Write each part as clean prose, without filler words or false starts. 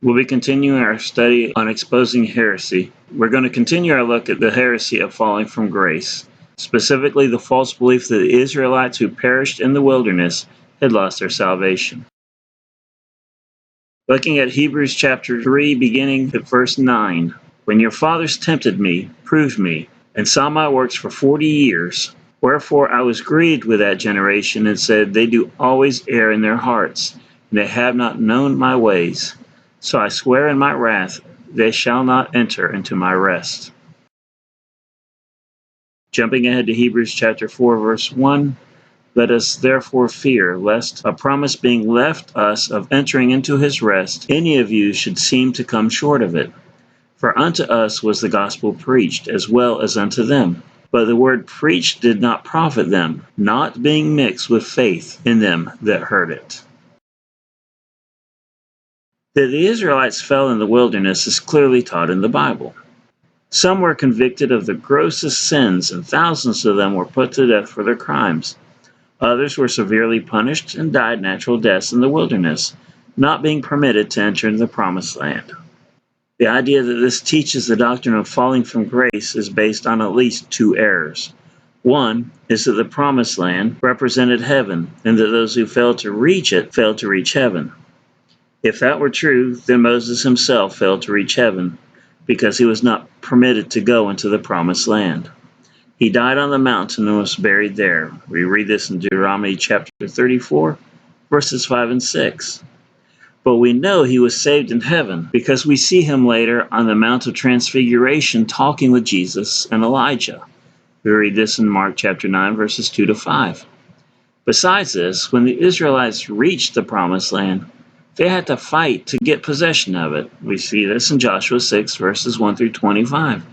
We'll be continuing our study on exposing heresy. We're going to continue our look at the heresy of falling from grace, specifically the false belief that the Israelites who perished in the wilderness had lost their salvation. Looking at Hebrews chapter 3, beginning at verse 9. When your fathers tempted me, proved me, and saw my works for 40 years, wherefore I was grieved with that generation, and said, they do always err in their hearts, and they have not known my ways. So I swear in my wrath, they shall not enter into my rest. Jumping ahead to Hebrews chapter 4, verse 1. Let us therefore fear, lest a promise being left us of entering into his rest, any of you should seem to come short of it. For unto us was the gospel preached, as well as unto them. But the word preached did not profit them, not being mixed with faith in them that heard it. That the Israelites fell in the wilderness is clearly taught in the Bible. Some were convicted of the grossest sins, and thousands of them were put to death for their crimes. Others were severely punished and died natural deaths in the wilderness, not being permitted to enter into the promised land. The idea that this teaches the doctrine of falling from grace is based on at least two errors. One is that the promised land represented heaven, and that those who failed to reach it failed to reach heaven. If that were true, then Moses himself failed to reach heaven, because he was not permitted to go into the promised land. He died on the mountain and was buried there. We read this in Deuteronomy chapter 34, verses 5 and 6. But we know he was saved in heaven, because we see him later on the Mount of Transfiguration talking with Jesus and Elijah. We read this in Mark chapter 9, verses 2 to 5. Besides this, when the Israelites reached the promised land, they had to fight to get possession of it. We see this in Joshua 6, verses 1 through 25.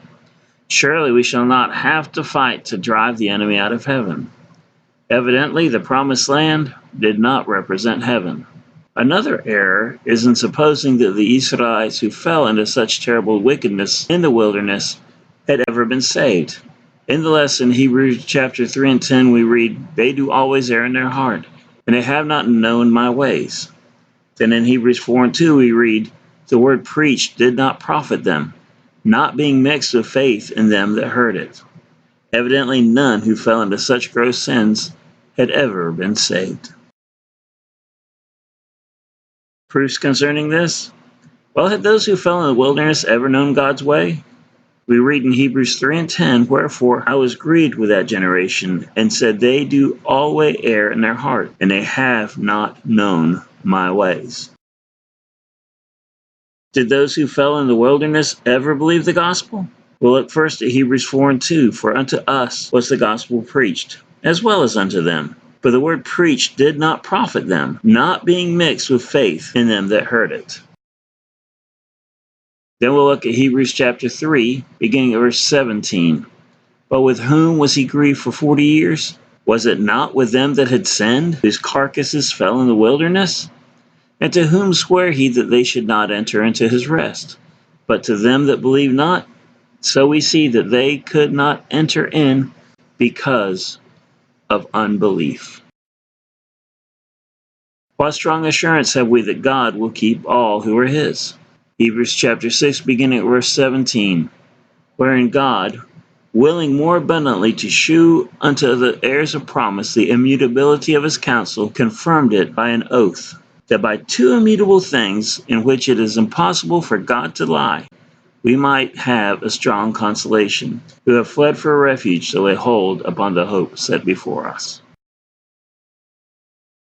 Surely we shall not have to fight to drive the enemy out of heaven. Evidently, the promised land did not represent heaven. Another error is in supposing that the Israelites who fell into such terrible wickedness in the wilderness had ever been saved. In the lesson, Hebrews chapter 3 and 10, we read, they do always err in their heart, and they have not known my ways. Then in Hebrews 4 and 2, we read, the word preached did not profit them, not being mixed with faith in them that heard it. Evidently, none who fell into such gross sins had ever been saved. Proofs concerning this? Well, had those who fell in the wilderness ever known God's way? We read in Hebrews 3 and 10, wherefore I was grieved with that generation, and said, they do always err in their heart, and they have not known my ways. Did those who fell in the wilderness ever believe the gospel? We'll look first at Hebrews 4 and 2, for unto us was the gospel preached, as well as unto them. For the word preached did not profit them, not being mixed with faith in them that heard it. Then we'll look at Hebrews chapter 3, beginning at verse 17. But with whom was he grieved for 40 years? Was it not with them that had sinned, whose carcasses fell in the wilderness? And to whom sware he that they should not enter into his rest? But to them that believe not? So we see that they could not enter in because of unbelief. What strong assurance have we that God will keep all who are his? Hebrews chapter 6, beginning at verse 17, wherein God, willing more abundantly to shew unto the heirs of promise the immutability of his counsel, confirmed it by an oath, that by two immutable things, in which it is impossible for God to lie, we might have a strong consolation, who have fled for a refuge to lay hold upon the hope set before us.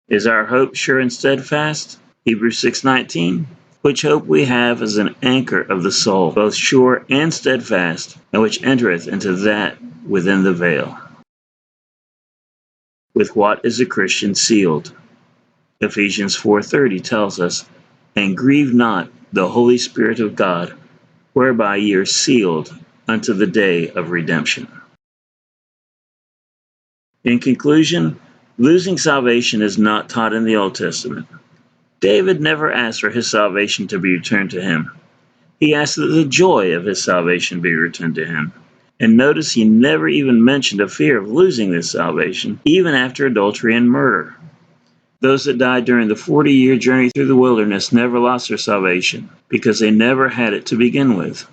Is our hope sure and steadfast? Hebrews 6:19. Which hope we have as an anchor of the soul, both sure and steadfast, and which entereth into that within the veil. With what is a Christian sealed? Ephesians 4:30 tells us, and grieve not the Holy Spirit of God, whereby ye are sealed unto the day of redemption. In conclusion, losing salvation is not taught in the Old Testament. David never asked for his salvation to be returned to him. He asked that the joy of his salvation be returned to him. And notice he never even mentioned a fear of losing this salvation, even after adultery and murder. Those that died during the 40-year journey through the wilderness never lost their salvation because they never had it to begin with.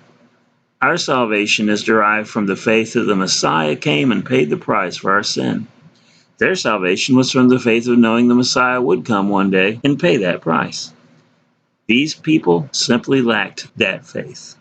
Our salvation is derived from the faith that the Messiah came and paid the price for our sin. Their salvation was from the faith of knowing the Messiah would come one day and pay that price. These people simply lacked that faith.